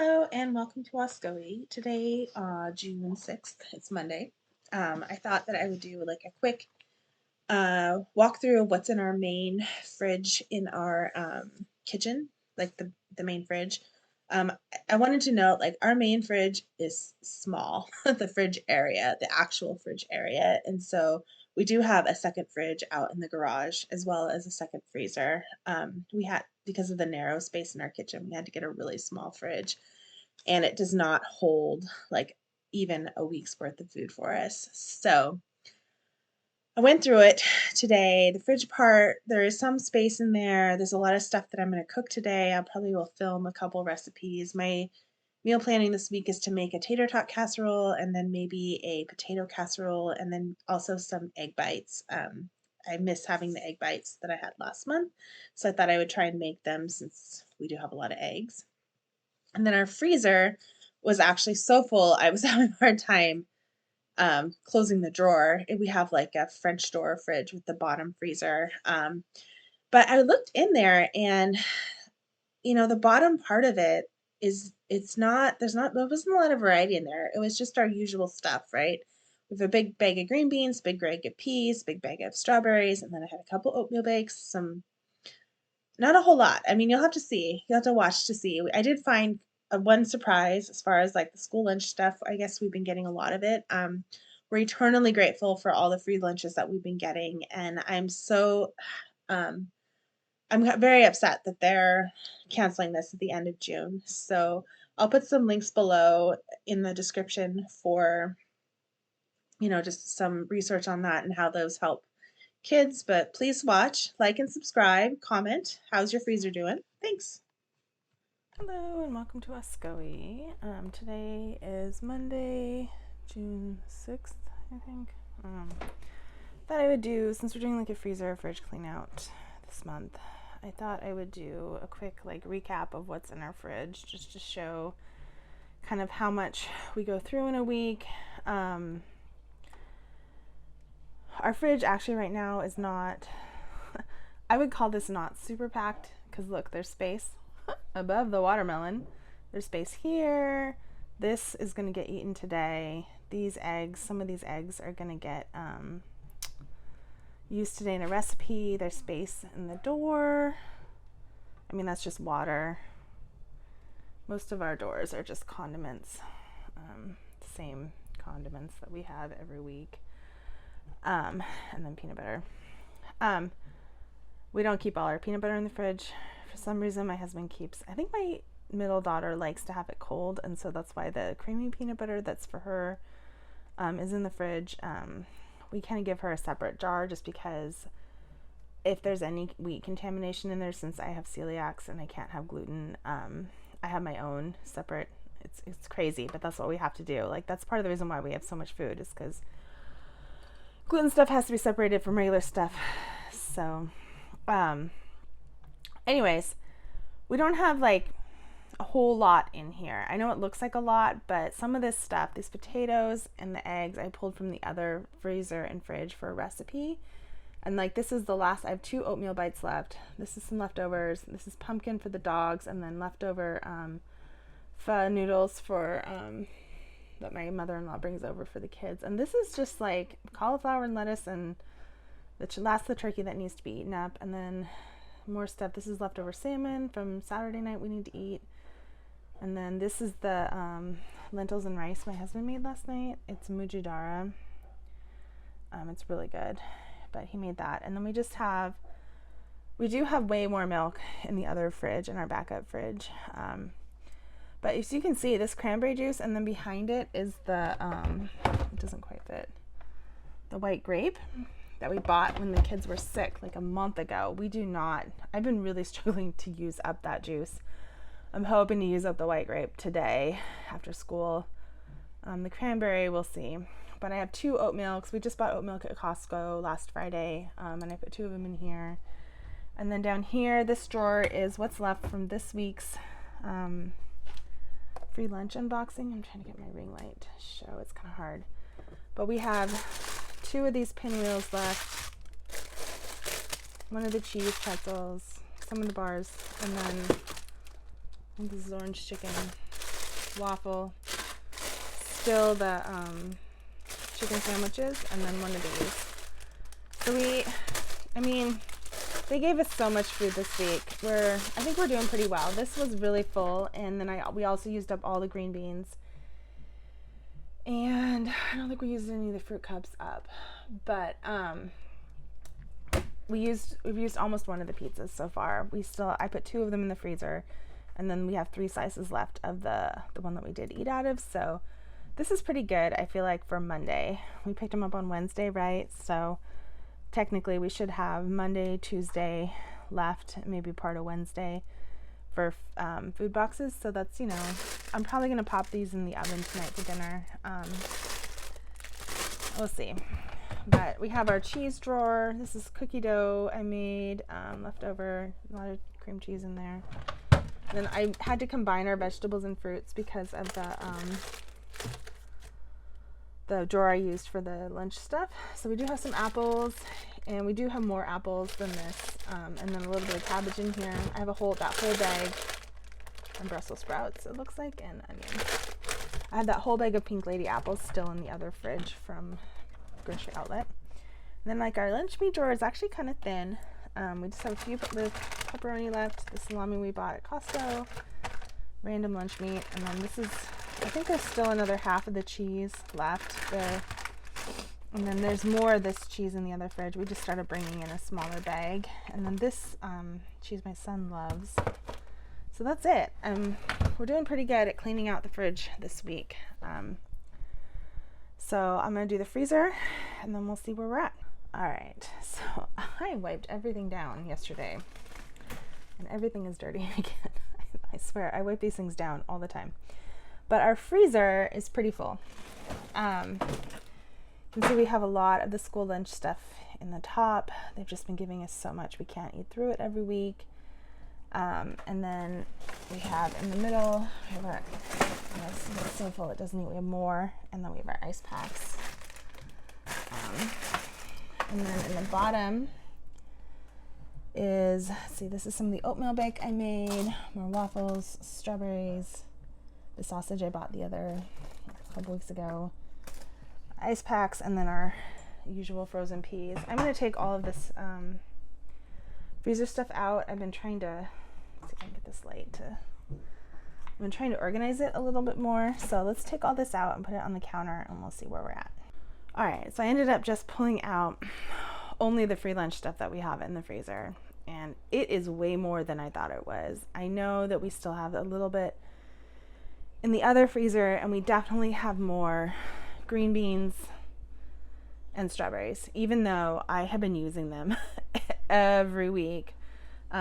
Hello and welcome to Wascoey. Today, June 6th, it's Monday. I thought that I would do like a quick walkthrough of what's in our main fridge in our kitchen, like the main fridge. I wanted to note like our main fridge is small, the fridge area, the actual fridge area. And so we do have a second fridge out in the garage as well as a second freezer. We had, because of the narrow space in our kitchen, we had to get a really small fridge and it does not hold like even a week's worth of food for us. So I went through it today. The fridge part, there is some space in there. There's a lot of stuff that I'm going to cook today. I probably will film a couple recipes. My meal planning this week is to make a tater tot casserole and then maybe a potato casserole and then also some egg bites. I miss having the egg bites that I had last month, so I thought I would try and make them since we do have a lot of eggs. And then our freezer was actually so full, I was having a hard time closing the drawer. We have like a French door fridge with the bottom freezer. But I looked in there and, the bottom part of it there wasn't a lot of variety in there. It was just our usual stuff, right? We have a big bag of green beans, big bag of peas, big bag of strawberries, and then I had a couple oatmeal bakes, not a whole lot. I mean, you'll have to see. You'll have to watch to see. I did find one surprise as far as like the school lunch stuff. I guess we've been getting a lot of it. We're eternally grateful for all the free lunches that we've been getting, and um, I'm very upset that they're canceling this at the end of June. So I'll put some links below in the description for just some research on that and how those help kids. But please watch, like, and subscribe, comment. How's your freezer doing? Thanks. Hello and welcome to Wascoey. Today is Monday, June 6th, I think. Thought I would do, since we're doing like a freezer fridge clean out this month, I thought I would do a quick like recap of what's in our fridge just to show kind of how much we go through in a week. Our fridge actually right now is not, I would call this not super packed because look, there's space above the watermelon. There's space here. This is going to get eaten today. These eggs, some of these eggs are going to get used today in a recipe. There's space in the door. I mean, that's just water. Most of our doors are just condiments, the same condiments that we have every week, and then peanut butter. We don't keep all our peanut butter in the fridge. For some reason, my husband keeps, I think my middle daughter likes to have it cold, and so that's why the creamy peanut butter that's for her is in the fridge. We kind of give her a separate jar just because if there's any wheat contamination in there, since I have celiacs and I can't have gluten, I have my own separate. It's crazy, but that's what we have to do. Like, that's part of the reason why we have so much food, is because gluten stuff has to be separated from regular stuff. So anyways, we don't have like a whole lot in here. I know it looks like a lot, but some of this stuff, these potatoes and the eggs, I pulled from the other freezer and fridge for a recipe. And like, this is the last, I have 2 oatmeal bites left. This is some leftovers. This is pumpkin for the dogs, and then leftover pho noodles for that my mother-in-law brings over for the kids. And this is just like cauliflower and lettuce and the turkey that needs to be eaten up. And then more stuff. This is leftover salmon from Saturday night we need to eat. And then this is the lentils and rice my husband made last night. It's mujidara. It's really good, but he made that. And then we do have way more milk in the other fridge, in our backup fridge. But as you can see, this cranberry juice, and then behind it is the, it doesn't quite fit, the white grape that we bought when the kids were sick like a month ago. I've been really struggling to use up that juice. I'm hoping to use up the white grape today after school. The cranberry, we'll see. But I have 2 oat milks. We just bought oat milk at Costco last Friday, and I put 2 of them in here. And then down here, this drawer is what's left from this week's free lunch unboxing. I'm trying to get my ring light to show. It's kind of hard. But we have 2 of these pinwheels left, one of the cheese pretzels, some of the bars, and then this is orange chicken. waffle, still the chicken sandwiches, and then one of these. So they gave us so much food this week. I think we're doing pretty well. This was really full, and then we also used up all the green beans. And I don't think we used any of the fruit cups up, but we've used almost one of the pizzas so far. I put 2 of them in the freezer, and then we have 3 slices left of the one that we did eat out of. So this is pretty good, I feel like, for Monday. We picked them up on Wednesday, right? So technically we should have Monday, Tuesday left, maybe part of Wednesday for food boxes. So that's, I'm probably gonna pop these in the oven tonight for dinner. We'll see. But we have our cheese drawer. This is cookie dough I made, leftover, a lot of cream cheese in there. And then I had to combine our vegetables and fruits because of the drawer I used for the lunch stuff. So we do have some apples, and we do have more apples than this, and then a little bit of cabbage in here. I have that whole bag, and Brussels sprouts, it looks like, and onions. I have that whole bag of Pink Lady apples still in the other fridge from grocery outlet. And then like our lunch meat drawer is actually kind of thin. We just have a few with pepperoni left, the salami we bought at Costco, random lunch meat, and then this is, I think there's still another half of the cheese left there. And then there's more of this cheese in the other fridge. We just started bringing in a smaller bag. And then this cheese my son loves. So that's it. We're doing pretty good at cleaning out the fridge this week. So I'm going to do the freezer, and then we'll see where we're at. All right, so I wiped everything down yesterday, and everything is dirty again. I swear, I wipe these things down all the time. But our freezer is pretty full. You can see we have a lot of the school lunch stuff in the top. They've just been giving us so much we can't eat through it every week. And then we have in the middle, we have our, it's so full it doesn't eat. We have more, and then we have our ice packs. And then in the bottom is, let's see, this is some of the oatmeal bake I made, more waffles, strawberries, the sausage I bought a couple weeks ago, ice packs, and then our usual frozen peas. I'm going to take all of this freezer stuff out. I've been trying to, let's see if I can get this light I've been trying to organize it a little bit more. So let's take all this out and put it on the counter, and we'll see where we're at. All right, so I ended up just pulling out only the free lunch stuff that we have in the freezer, and it is way more than I thought it was. I know that we still have a little bit in the other freezer, and we definitely have more green beans and strawberries, even though I have been using them every week.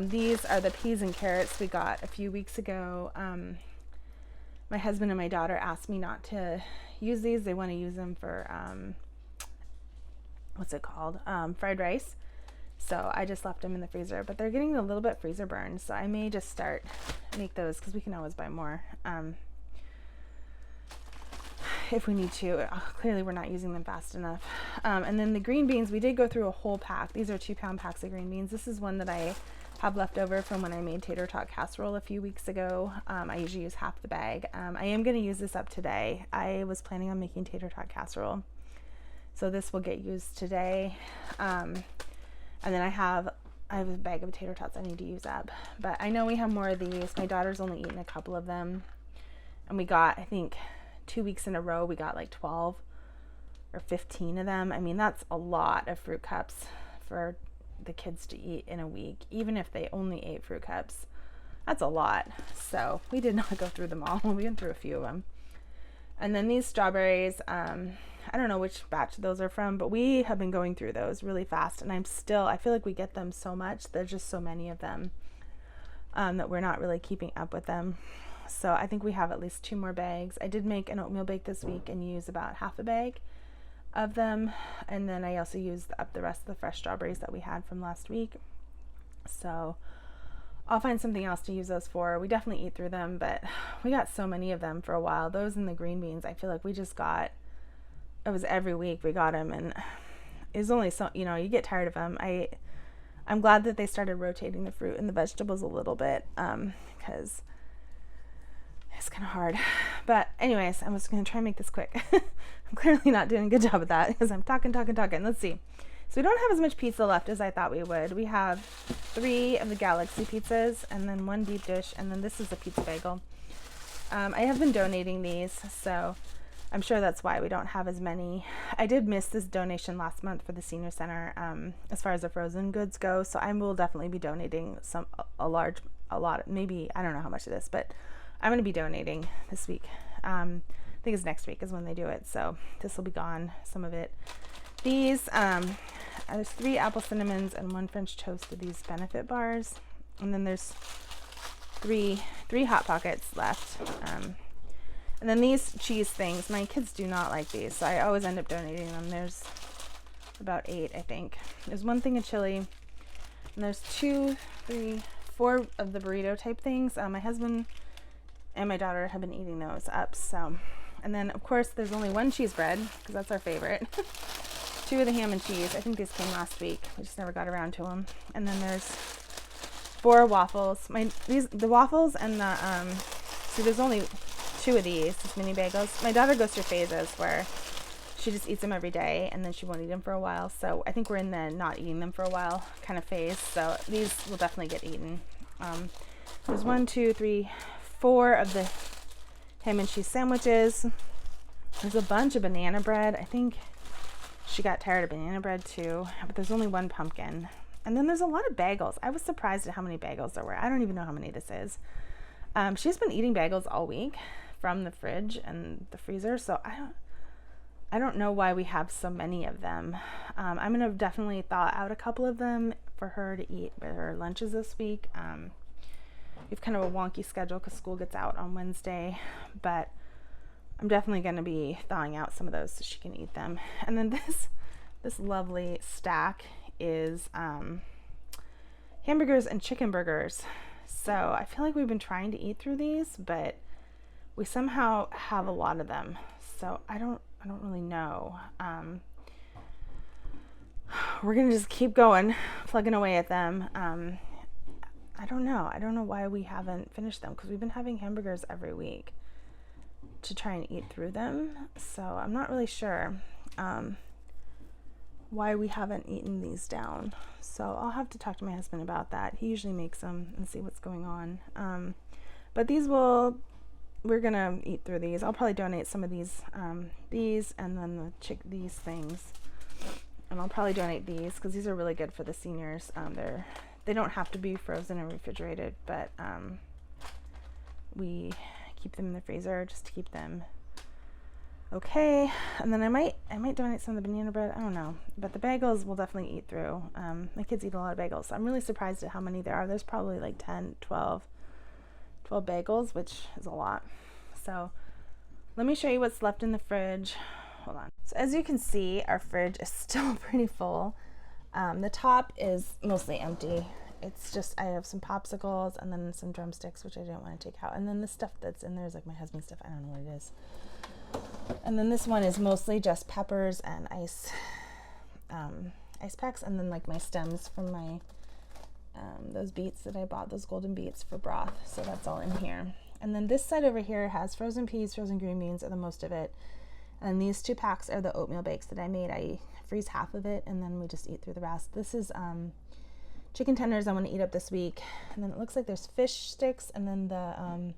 These are the peas and carrots we got a few weeks ago. My husband and my daughter asked me not to use these. They want to use them for, fried rice. So I just left them in the freezer, but they're getting a little bit freezer burned. So I may just make those, because we can always buy more if we need to. Clearly we're not using them fast enough. And then the green beans, we did go through a whole pack. These are 2-pound packs of green beans. This is one that I have left over from when I made tater tot casserole a few weeks ago. I usually use half the bag. I am going to use this up today. I was planning on making tater tot casserole, so this will get used today. And then I have a bag of tater tots I need to use up, but I know we have more of these. My daughter's only eaten a couple of them, and we got, I think 2 weeks in a row, we got like 12 or 15 of them. I mean, that's a lot of fruit cups for the kids to eat in a week. Even if they only ate fruit cups, that's a lot. So we did not go through them all. We went through a few of them. And then these strawberries, I don't know which batch those are from, but we have been going through those really fast, and I feel like we get them so much. There's just so many of them that we're not really keeping up with them. So I think we have at least 2 more bags. I did make an oatmeal bake this week and use about half a bag of them, and then I also used up the rest of the fresh strawberries that we had from last week. So I'll find something else to use those for. We definitely eat through them, but we got so many of them for a while. Those and the green beans, I feel like we just got, it was every week we got them, and it was only so, you get tired of them. I'm glad that they started rotating the fruit and the vegetables a little bit, because it's kind of hard. But anyways, I was going to try and make this quick. I'm clearly not doing a good job of that because I'm talking. Let's see. So we don't have as much pizza left as I thought we would. We have 3 of the Galaxy pizzas and then 1 deep dish, and then this is a pizza bagel. I have been donating these, so I'm sure that's why we don't have as many. I did miss this donation last month for the senior center as far as the frozen goods go, so I will definitely be donating a lot, maybe, I don't know how much of this, but I'm going to be donating this week. I think it's next week is when they do it, so this will be gone, some of it. These, there's 3 apple cinnamons and 1 French toast of these benefit bars, and then there's three Hot Pockets left. And then these cheese things, my kids do not like these, so I always end up donating them. There's about 8, I think. There's 1 thing of chili, and there's 2, 3, 4 of the burrito type things. My husband and my daughter have been eating those up, so. And then, of course, there's only 1 cheese bread, because that's our favorite. 2 of the ham and cheese. I think these came last week. We just never got around to them. And then there's 4 waffles. The waffles and the, see, there's only 2 of these mini bagels. My daughter goes through phases where she just eats them every day and then she won't eat them for a while. So I think we're in the not eating them for a while kind of phase. So these will definitely get eaten. There's 1, 2, 3, 4 of the ham and cheese sandwiches. There's a bunch of banana bread. I think she got tired of banana bread too, but there's only 1 pumpkin. And then there's a lot of bagels. I was surprised at how many bagels there were. I don't even know how many this is. She's been eating bagels all week from the fridge and the freezer, so I don't know why we have so many of them. I'm gonna definitely thaw out a couple of them for her to eat with her lunches this week. We have kind of a wonky schedule because school gets out on Wednesday, but I'm definitely gonna be thawing out some of those so she can eat them. And then this lovely stack is hamburgers and chicken burgers. So I feel like we've been trying to eat through these, but we somehow have a lot of them. So I don't really know. We're gonna just keep going, plugging away at them. I don't know why we haven't finished them, because we've been having hamburgers every week to try and eat through them. So I'm not really sure why we haven't eaten these down. So I'll have to talk to my husband about that. He usually makes them and see what's going on. But we're gonna eat through these. I'll probably donate some of these and then these things. And I'll probably donate these because these are really good for the seniors. They don't have to be frozen and refrigerated, but we keep them in the freezer just to keep them okay. And then I might donate some of the banana bread. I don't know, but the bagels we'll definitely eat through. My kids eat a lot of bagels, so I'm really surprised at how many there are. There's probably like 10, 12 bagels, which is a lot. So let me show you what's left in the fridge. Hold on. So as you can see, our fridge is still pretty full. The top is mostly empty. It's just, I have some popsicles and then some drumsticks, which I didn't want to take out. And then the stuff that's in there is like my husband's stuff. I don't know what it is. And then this one is mostly just peppers and ice packs, and then like my stems from my those beets that I bought, those golden beets for broth. So that's all in here. And then this side over here has frozen peas, frozen green beans, or the most of it. And these 2 packs are the oatmeal bakes that I made. I freeze half of it and then we just eat through the rest. This is chicken tenders I want to eat up this week. And then it looks like there's fish sticks, and then the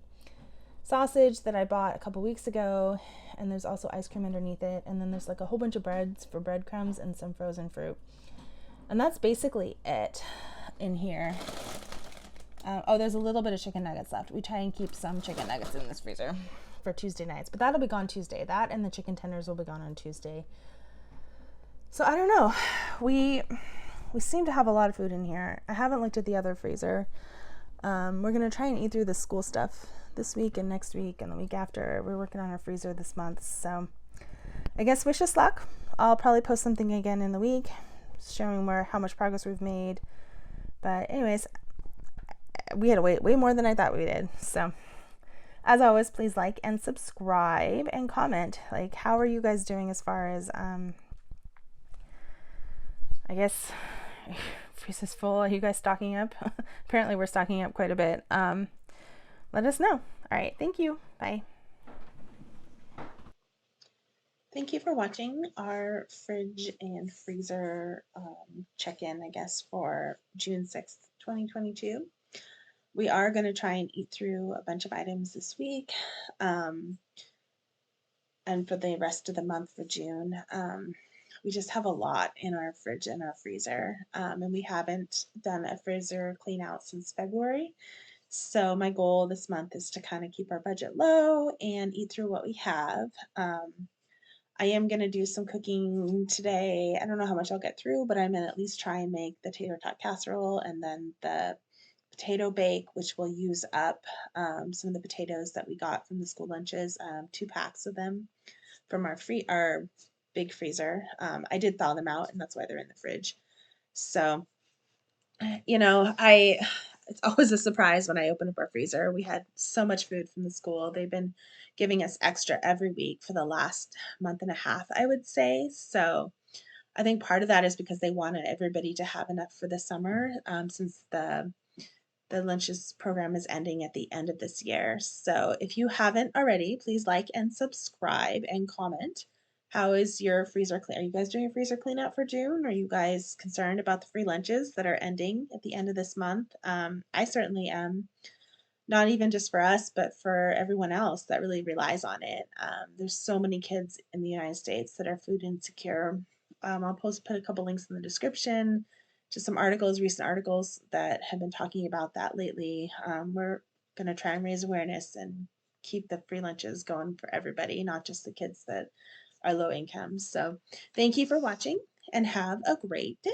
sausage that I bought a couple weeks ago, and there's also ice cream underneath it. And then there's like a whole bunch of breads for breadcrumbs and some frozen fruit. And that's basically it in here. Oh, there's a little bit of chicken nuggets left. We try and keep some chicken nuggets in this freezer for Tuesday nights, but that'll be gone Tuesday. That and the chicken tenders will be gone on Tuesday. So I don't know. We seem to have a lot of food in here. I haven't looked at the other freezer. We're gonna try and eat through the school stuff this week and next week and the week after. We're working on our freezer this month, so I guess wish us luck. I'll probably post something again in the week showing how much progress we've made. But anyways, we had to wait way more than I thought we did. So as always, please like and subscribe and comment. Like, how are you guys doing as far as I guess freeze is full. Are you guys stocking up? Apparently we're stocking up quite a bit. Let us know. All right, thank you. Bye. Thank you for watching our fridge and freezer check-in, I guess, for June 6th, 2022. We are going to try and eat through a bunch of items this week, um, and for the rest of the month for June. We just have a lot in our fridge and our freezer, and we haven't done a freezer clean out since February. So my goal this month is to kind of keep our budget low and eat through what we have. I am going to do some cooking today. I don't know how much I'll get through, but I'm going to at least try and make the tater tot casserole and then the potato bake, which will use up some of the potatoes that we got from the school lunches, 2 packs of them from our big freezer. I did thaw them out, and that's why they're in the fridge. So, I it's always a surprise when I open up our freezer. We had so much food from the school. They've been giving us extra every week for the last month and a half, I would say. So I think part of that is because they wanted everybody to have enough for the summer, since the lunches program is ending at the end of this year. So if you haven't already, please like and subscribe and comment. How is your freezer clean? Are you guys doing a freezer clean out for June? Are you guys concerned about the free lunches that are ending at the end of this month? I certainly am, not even just for us, but for everyone else that really relies on it. There's so many kids in the United States that are food insecure. Put a couple links in the description to some articles, recent articles that have been talking about that lately. We're going to try and raise awareness and keep the free lunches going for everybody, not just the kids that are low income. So thank you for watching and have a great day.